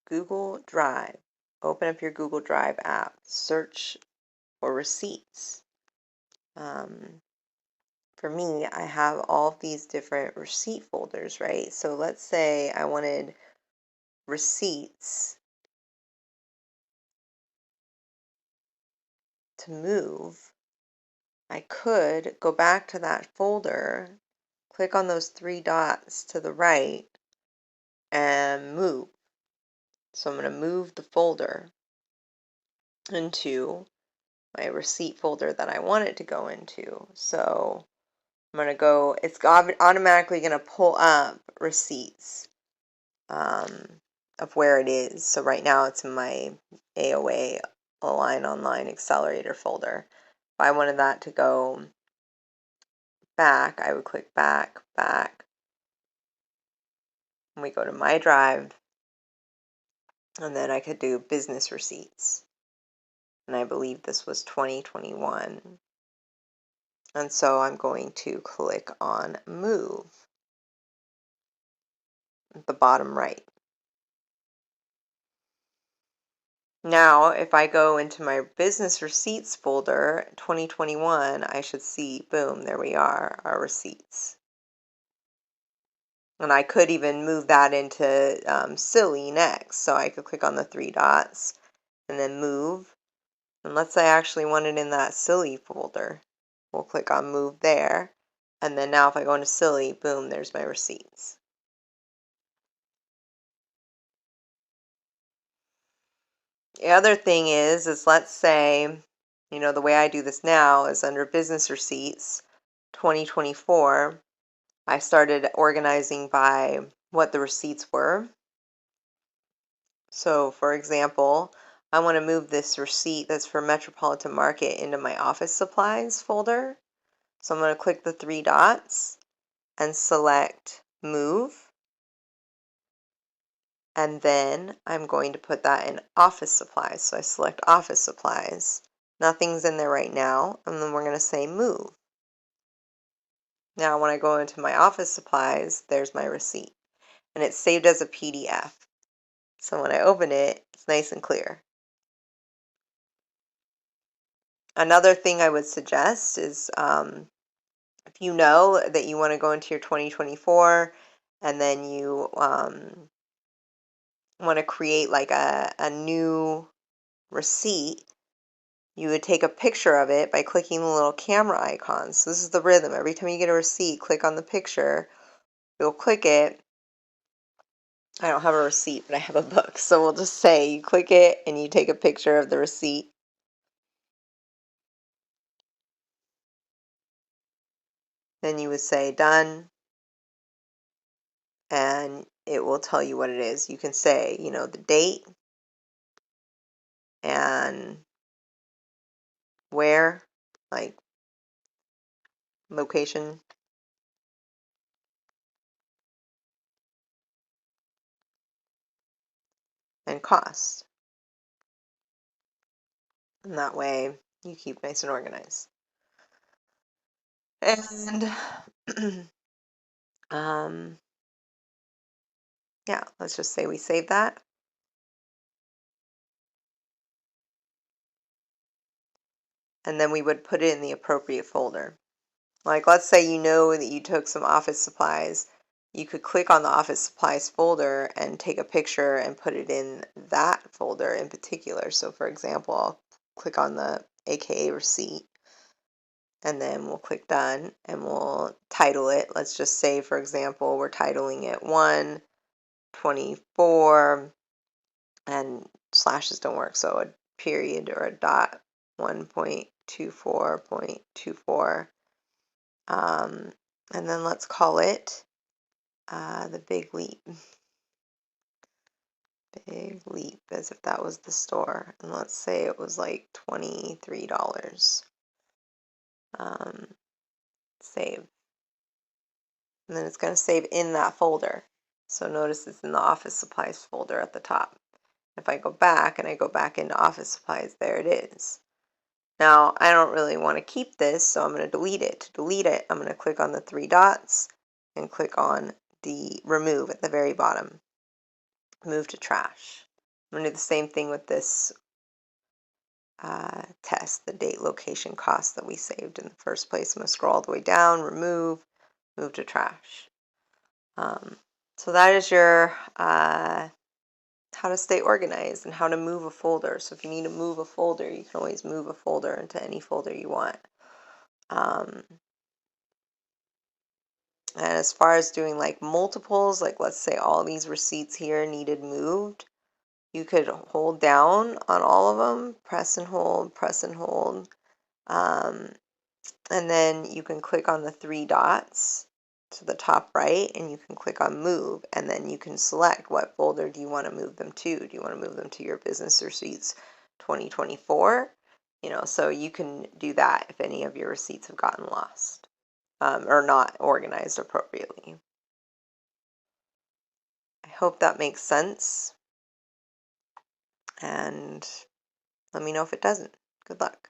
Google Drive. Open up your Google Drive app. Search for receipts. For me, I have all of these different receipt folders, right? So let's say I wanted receipts to move. I could go back to that folder, click on those three dots to the right, and move. So I'm going to move the folder into my receipt folder that I want it to go into. So I'm going to go, it's automatically going to pull up receipts of where it is. So right now it's in my AOA Align Online Accelerator folder. If I wanted that to go back, I would click back, and we go to my drive, and then I could do business receipts. And I believe this was 2021. And so I'm going to click on move at the bottom right. Now, if I go into my business receipts folder, 2021, I should see, boom, there we are, our receipts. And I could even move that into Cilly next. So I could click on the three dots and then move. And let's say I actually want it in that Cilly folder. We'll click on move there. And then now if I go into Cilly, boom, there's my receipts. The other thing is let's say, the way I do this now is under business receipts, 2024, I started organizing by what the receipts were. So for example, I want to move this receipt that's for Metropolitan Market into my office supplies folder. So I'm going to click the three dots and select move. And then I'm going to put that in office supplies. So I select office supplies. Nothing's in there right now. And then we're going to say move. Now when I go into my office supplies, there's my receipt. And it's saved as a PDF. So when I open it, it's nice and clear. Another thing I would suggest is if you know that you want to go into your 2024 and then you want to create like a new receipt, you would take a picture of it by clicking the little camera icons. So this is the rhythm. Every time you get a receipt, click on the picture. You'll click it. I don't have a receipt, but I have a book. So we'll just say you click it and you take a picture of the receipt. Then you would say done. And it will tell you what it is. You can say, the date and where, like location, and cost. And that way you keep nice and organized. And yeah, let's just say we save that. And then we would put it in the appropriate folder. Like let's say you know that you took some office supplies. You could click on the office supplies folder and take a picture and put it in that folder in particular. So for example, I'll click on the AKA receipt and then we'll click done and we'll title it. Let's just say, for example, we're titling it 1/24 and slashes don't work, so a period or a dot 1.24.24. And then let's call it the Big Leap. Big Leap, as if that was the store. And let's say it was like $23. Save. And then it's going to save in that folder. So notice it's in the office supplies folder at the top. If I go back and I go back into office supplies, there it is. Now, I don't really want to keep this, so I'm going to delete it. To delete it, I'm going to click on the three dots and click on the remove at the very bottom. Move to trash. I'm going to do the same thing with this test, the date, location, cost that we saved in the first place. I'm going to scroll all the way down, remove, move to trash. So that is your how to stay organized and how to move a folder. So if you need to move a folder, you can always move a folder into any folder you want. And as far as doing like multiples, like let's say all these receipts here needed moved, you could hold down on all of them, press and hold, press and hold. And then you can click on the three dots to the top right and you can click on move, and then you can select what folder do you want to move them to. Do you want to move them to your business receipts 2024? So you can do that if any of your receipts have gotten lost or not organized appropriately. I hope that makes sense, and let me know if it doesn't. Good luck.